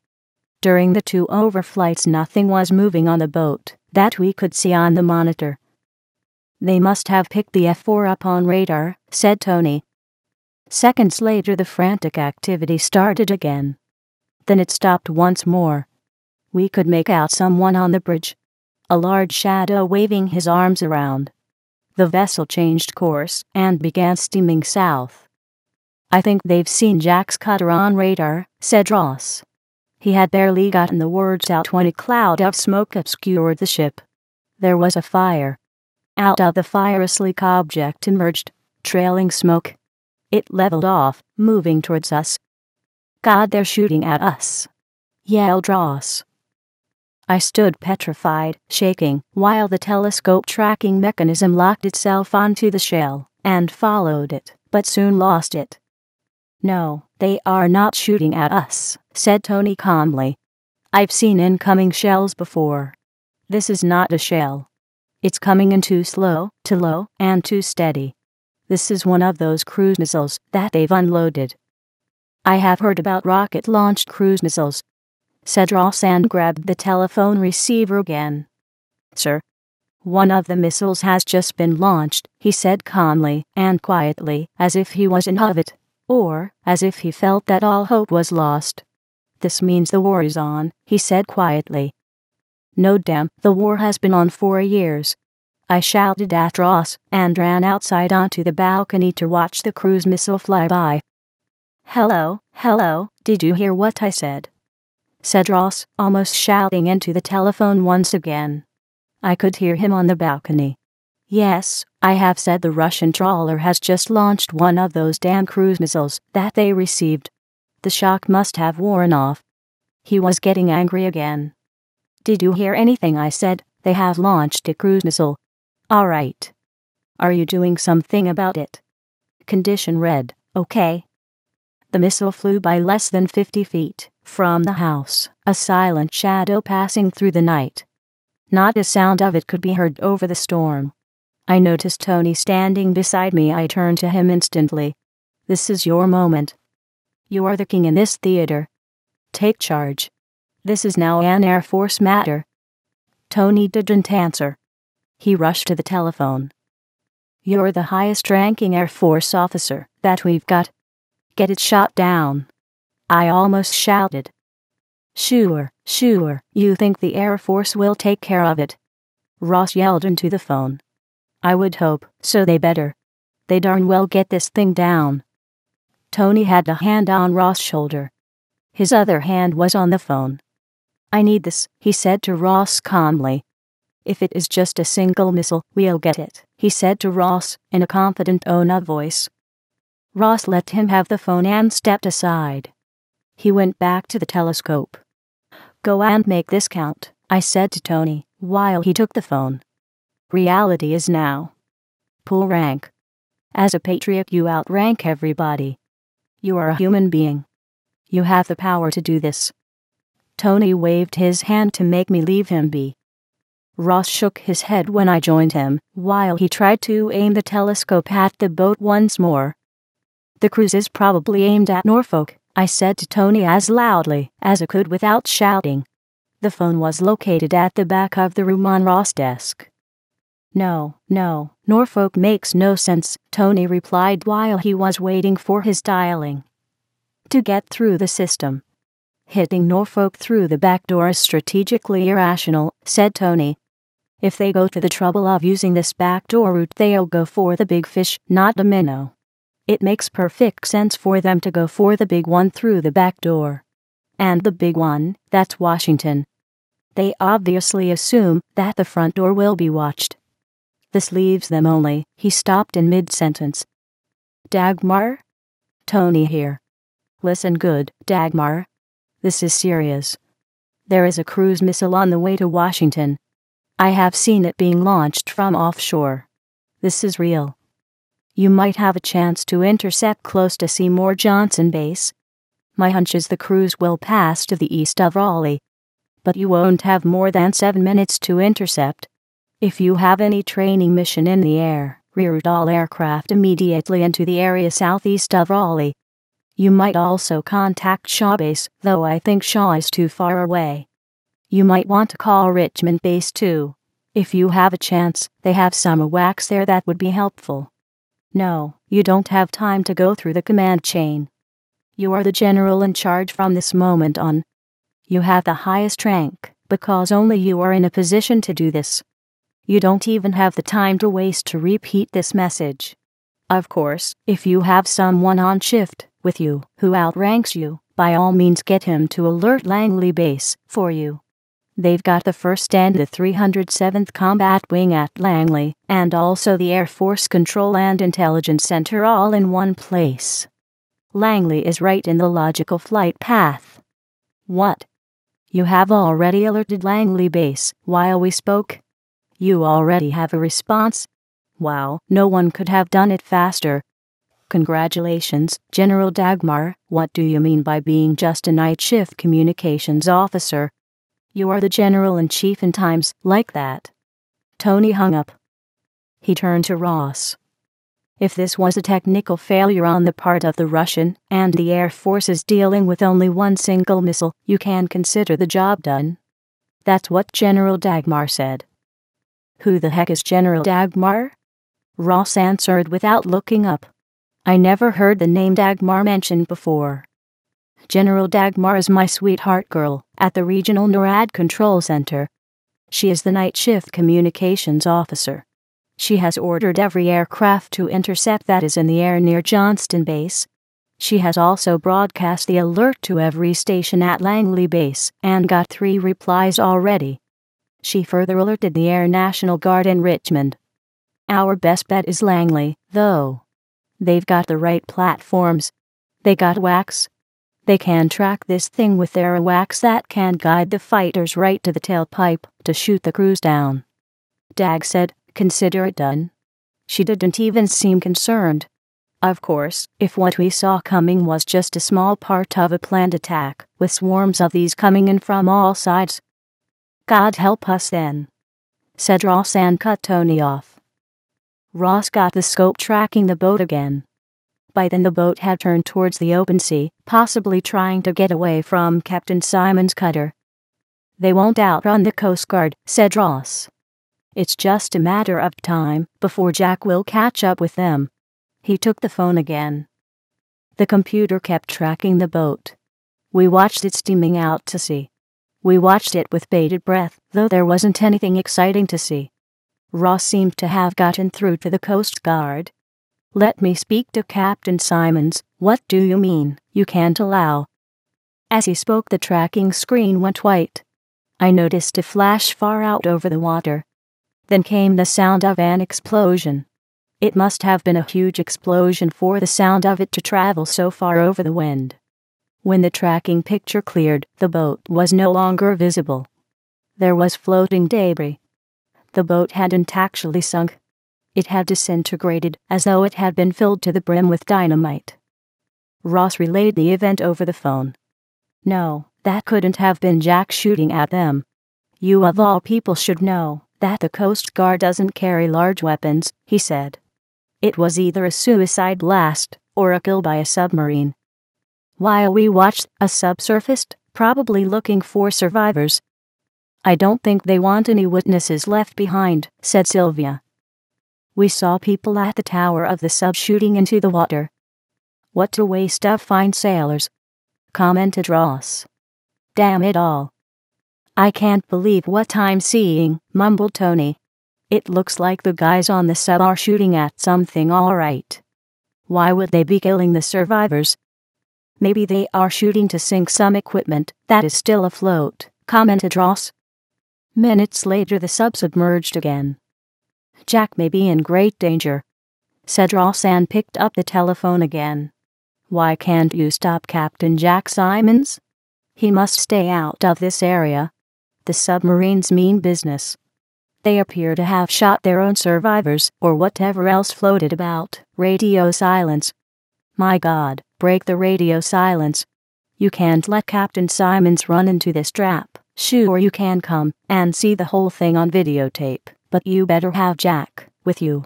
During the two overflights nothing was moving on the boat that we could see on the monitor. They must have picked the F-4 up on radar, said Tony. Seconds later the frantic activity started again. Then it stopped once more. We could make out someone on the bridge. A large shadow waving his arms around. The vessel changed course and began steaming south. I think they've seen Jack's cutter on radar, said Ross. He had barely gotten the words out when a cloud of smoke obscured the ship. There was a fire. Out of the fire a sleek object emerged, trailing smoke. It leveled off, moving towards us. "God, they're shooting at us!" yelled Ross. I stood petrified, shaking, while the telescope tracking mechanism locked itself onto the shell and followed it, but soon lost it. "No, they are not shooting at us," said Tony calmly. "I've seen incoming shells before. This is not a shell. It's coming in too slow, too low, and too steady. This is one of those cruise missiles that they've unloaded." "I have heard about rocket-launched cruise missiles," said Ross and grabbed the telephone receiver again. "Sir, one of the missiles has just been launched," he said calmly and quietly, as if he was in awe of it, or as if he felt that all hope was lost. "This means the war is on," he said quietly. "No damn, the war has been on for years." I shouted at Ross and ran outside onto the balcony to watch the cruise missile fly by. Hello, did you hear what I said?" said Ross, almost shouting into the telephone once again. I could hear him on the balcony. "Yes, I have said the Russian trawler has just launched one of those damn cruise missiles that they received. The shock must have worn off." He was getting angry again. "Did you hear anything I said? They have launched a cruise missile. All right. Are you doing something about it? Condition red, okay?" The missile flew by less than 50 feet from the house, a silent shadow passing through the night. Not a sound of it could be heard over the storm. I noticed Tony standing beside me. I turned to him instantly. "This is your moment. You are the king in this theater. Take charge. This is now an Air Force matter." Tony didn't answer. He rushed to the telephone. "You're the highest-ranking Air Force officer that we've got. Get it shot down," I almost shouted. Sure, you think the Air Force will take care of it?" Ross yelled into the phone. "I would hope so. They better. They darn well get this thing down." Tony had a hand on Ross' shoulder. His other hand was on the phone. "I need this," he said to Ross calmly. "If it is just a single missile, we'll get it," he said to Ross in a confident voice. Ross let him have the phone and stepped aside. He went back to the telescope. "Go and make this count," I said to Tony while he took the phone. "Reality is now. Pull rank. As a patriot, you outrank everybody. You are a human being. You have the power to do this." Tony waved his hand to make me leave him be. Ross shook his head when I joined him, while he tried to aim the telescope at the boat once more. "The cruise is probably aimed at Norfolk," I said to Tony as loudly as I could without shouting. The phone was located at the back of the room on Ross' desk. No, Norfolk makes no sense," Tony replied while he was waiting for his dialing to get through the system. "Hitting Norfolk through the back door is strategically irrational," said Tony. "If they go to the trouble of using this backdoor route, they'll go for the big fish, not the minnow. It makes perfect sense for them to go for the big one through the back door. And the big one, that's Washington. They obviously assume that the front door will be watched. This leaves them only." He stopped in mid-sentence. "Dagmar? Tony here. Listen good, Dagmar. This is serious. There is a cruise missile on the way to Washington. I have seen it being launched from offshore. This is real. You might have a chance to intercept close to Seymour Johnson Base. My hunch is the cruise will pass to the east of Raleigh. But you won't have more than 7 minutes to intercept. If you have any training mission in the air, reroute all aircraft immediately into the area southeast of Raleigh. You might also contact Shaw Base, though I think Shaw is too far away. You might want to call Richmond Base too. If you have a chance, they have some AWACS there that would be helpful. No, you don't have time to go through the command chain. You are the general in charge from this moment on. You have the highest rank, because only you are in a position to do this. You don't even have the time to waste to repeat this message. Of course, if you have someone on shift with you who outranks you, by all means get him to alert Langley Base for you. They've got the 1st and the 307th Combat Wing at Langley, and also the Air Force Control and Intelligence Center all in one place. Langley is right in the logical flight path. What? You have already alerted Langley Base while we spoke? You already have a response? Wow, no one could have done it faster. Congratulations, General Dagmar. What do you mean by being just a night shift communications officer? You are the General-in-Chief in times like that. Tony hung up. He turned to Ross. If this was a technical failure on the part of the Russian, and the Air Force is dealing with only one single missile, you can consider the job done. That's what General Dagmar said. Who the heck is General Dagmar? Ross answered without looking up. I never heard the name Dagmar mentioned before. General Dagmar is my sweetheart girl at the Regional NORAD Control Center. She is the night shift communications officer. She has ordered every aircraft to intercept that is in the air near Johnston Base. She has also broadcast the alert to every station at Langley Base and got 3 replies already. She further alerted the Air National Guard in Richmond. Our best bet is Langley, though. They've got the right platforms. They got wax. They can track this thing with their wax that can guide the fighters right to the tailpipe to shoot the crews down. Dag said, consider it done. She didn't even seem concerned. Of course, if what we saw coming was just a small part of a planned attack, with swarms of these coming in from all sides. God help us then, said Ross and cut Tony off. Ross got the scope tracking the boat again. By then the boat had turned towards the open sea, possibly trying to get away from Captain Simon's cutter. They won't outrun the Coast Guard, said Ross. It's just a matter of time before Jack will catch up with them. He took the phone again. The computer kept tracking the boat. We watched it steaming out to sea. We watched it with bated breath, though there wasn't anything exciting to see. Ross seemed to have gotten through to the Coast Guard. Let me speak to Captain Simons. What do you mean, you can't allow? As he spoke, the tracking screen went white. I noticed a flash far out over the water. Then came the sound of an explosion. It must have been a huge explosion for the sound of it to travel so far over the wind. When the tracking picture cleared, the boat was no longer visible. There was floating debris. The boat hadn't actually sunk. It had disintegrated as though it had been filled to the brim with dynamite. Ross relayed the event over the phone. No, that couldn't have been Jack shooting at them. You of all people should know that the Coast Guard doesn't carry large weapons, he said. It was either a suicide blast or a kill by a submarine. While we watched, a sub surfaced, probably looking for survivors. I don't think they want any witnesses left behind, said Sylvia. We saw people at the tower of the sub shooting into the water. What a waste of fine sailors, commented Ross. Damn it all. I can't believe what I'm seeing, mumbled Tony. It looks like the guys on the sub are shooting at something all right. Why would they be killing the survivors? Maybe they are shooting to sink some equipment that is still afloat, commented Ross. Minutes later the sub submerged again. Jack may be in great danger, said Ross and picked up the telephone again. Why can't you stop Captain Jack Simons? He must stay out of this area. The submarines mean business. They appear to have shot their own survivors or whatever else floated about. Radio silence. My God, break the radio silence. You can't let Captain Simons run into this trap. Sure, you can come and see the whole thing on videotape, but you better have Jack with you.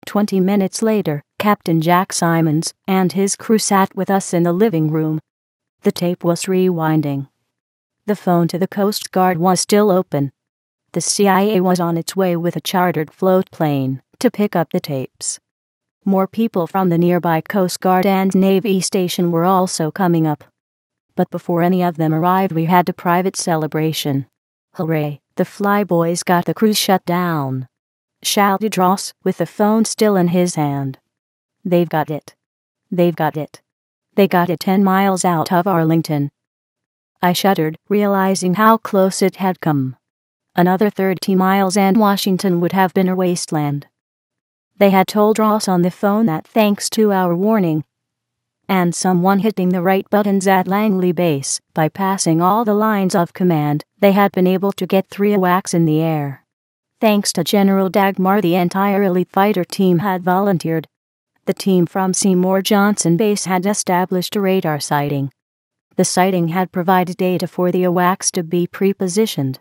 20 minutes later, Captain Jack Simons and his crew sat with us in the living room. The tape was rewinding. The phone to the Coast Guard was still open. The CIA was on its way with a chartered float plane to pick up the tapes. More people from the nearby Coast Guard and Navy station were also coming up. But before any of them arrived, we had a private celebration. Hooray, the flyboys got the cruise shut down, shouted Ross with the phone still in his hand. They've got it. They've got it. They got it 10 miles out of Arlington. I shuddered, realizing how close it had come. Another 30 miles and Washington would have been a wasteland. They had told Ross on the phone that thanks to our warning and someone hitting the right buttons at Langley Base, bypassing all the lines of command, they had been able to get 3 AWACS in the air. Thanks to General Dagmar, the entire elite fighter team had volunteered. The team from Seymour Johnson Base had established a radar sighting. The sighting had provided data for the AWACS to be pre-positioned.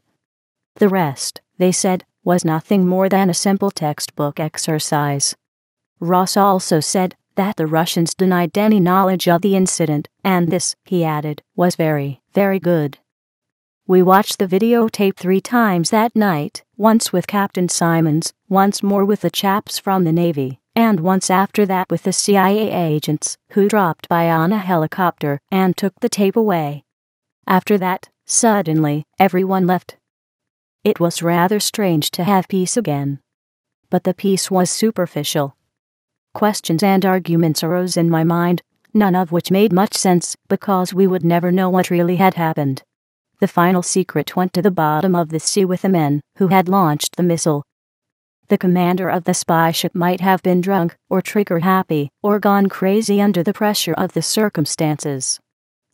The rest, they said, was nothing more than a simple textbook exercise. Ross also said that the Russians denied any knowledge of the incident, and this, he added, was very, very good. We watched the videotape 3 times that night, once with Captain Simons, once more with the chaps from the Navy, and once after that with the CIA agents, who dropped by on a helicopter and took the tape away. After that, suddenly, everyone left. It was rather strange to have peace again. But the peace was superficial. Questions and arguments arose in my mind, none of which made much sense, because we would never know what really had happened. The final secret went to the bottom of the sea with the men who had launched the missile. The commander of the spy ship might have been drunk, or trigger-happy, or gone crazy under the pressure of the circumstances.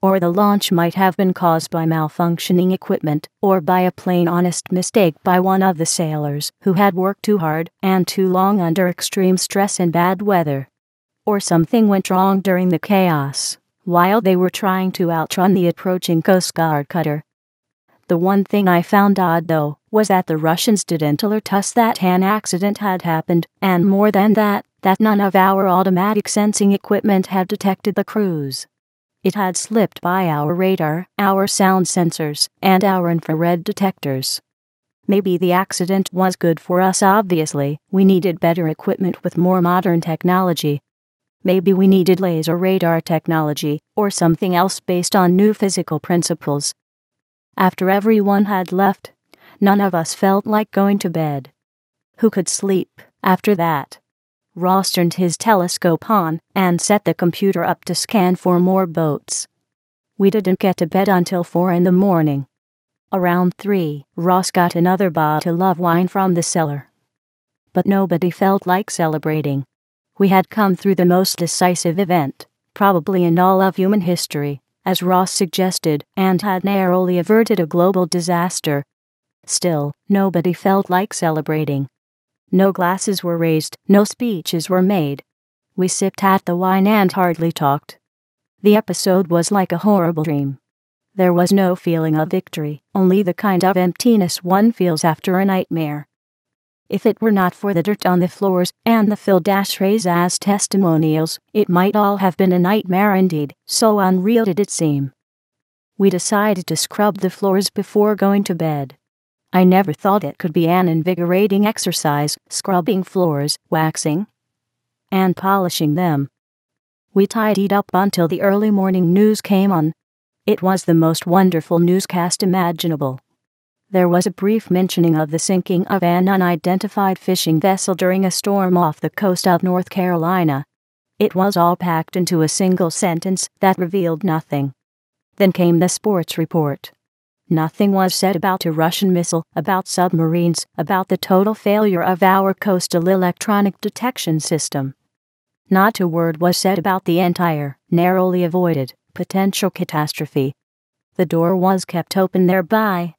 Or the launch might have been caused by malfunctioning equipment, or by a plain honest mistake by one of the sailors who had worked too hard and too long under extreme stress and bad weather. Or something went wrong during the chaos, while they were trying to outrun the approaching Coast Guard cutter. The one thing I found odd, though, was that the Russians didn't alert us that an accident had happened, and more than that, that none of our automatic sensing equipment had detected the cruise. It had slipped by our radar, our sound sensors, and our infrared detectors. Maybe the accident was good for us. Obviously, we needed better equipment with more modern technology. Maybe we needed laser radar technology, or something else based on new physical principles. After everyone had left, none of us felt like going to bed. Who could sleep after that? Ross turned his telescope on and set the computer up to scan for more boats. We didn't get to bed until 4 in the morning. Around 3, Ross got another bottle of wine from the cellar. But nobody felt like celebrating. We had come through the most decisive event, probably in all of human history, as Ross suggested, and had narrowly averted a global disaster. Still, nobody felt like celebrating. No glasses were raised, no speeches were made. We sipped at the wine and hardly talked. The episode was like a horrible dream. There was no feeling of victory, only the kind of emptiness one feels after a nightmare. If it were not for the dirt on the floors and the filled ashtrays as testimonials, it might all have been a nightmare indeed, so unreal did it seem. We decided to scrub the floors before going to bed. I never thought it could be an invigorating exercise, scrubbing floors, waxing, and polishing them. We tidied up until the early morning news came on. It was the most wonderful newscast imaginable. There was a brief mentioning of the sinking of an unidentified fishing vessel during a storm off the coast of North Carolina. It was all packed into a single sentence that revealed nothing. Then came the sports report. Nothing was said about a Russian missile, about submarines, about the total failure of our coastal electronic detection system. Not a word was said about the entire, narrowly avoided, potential catastrophe. The door was kept open thereby.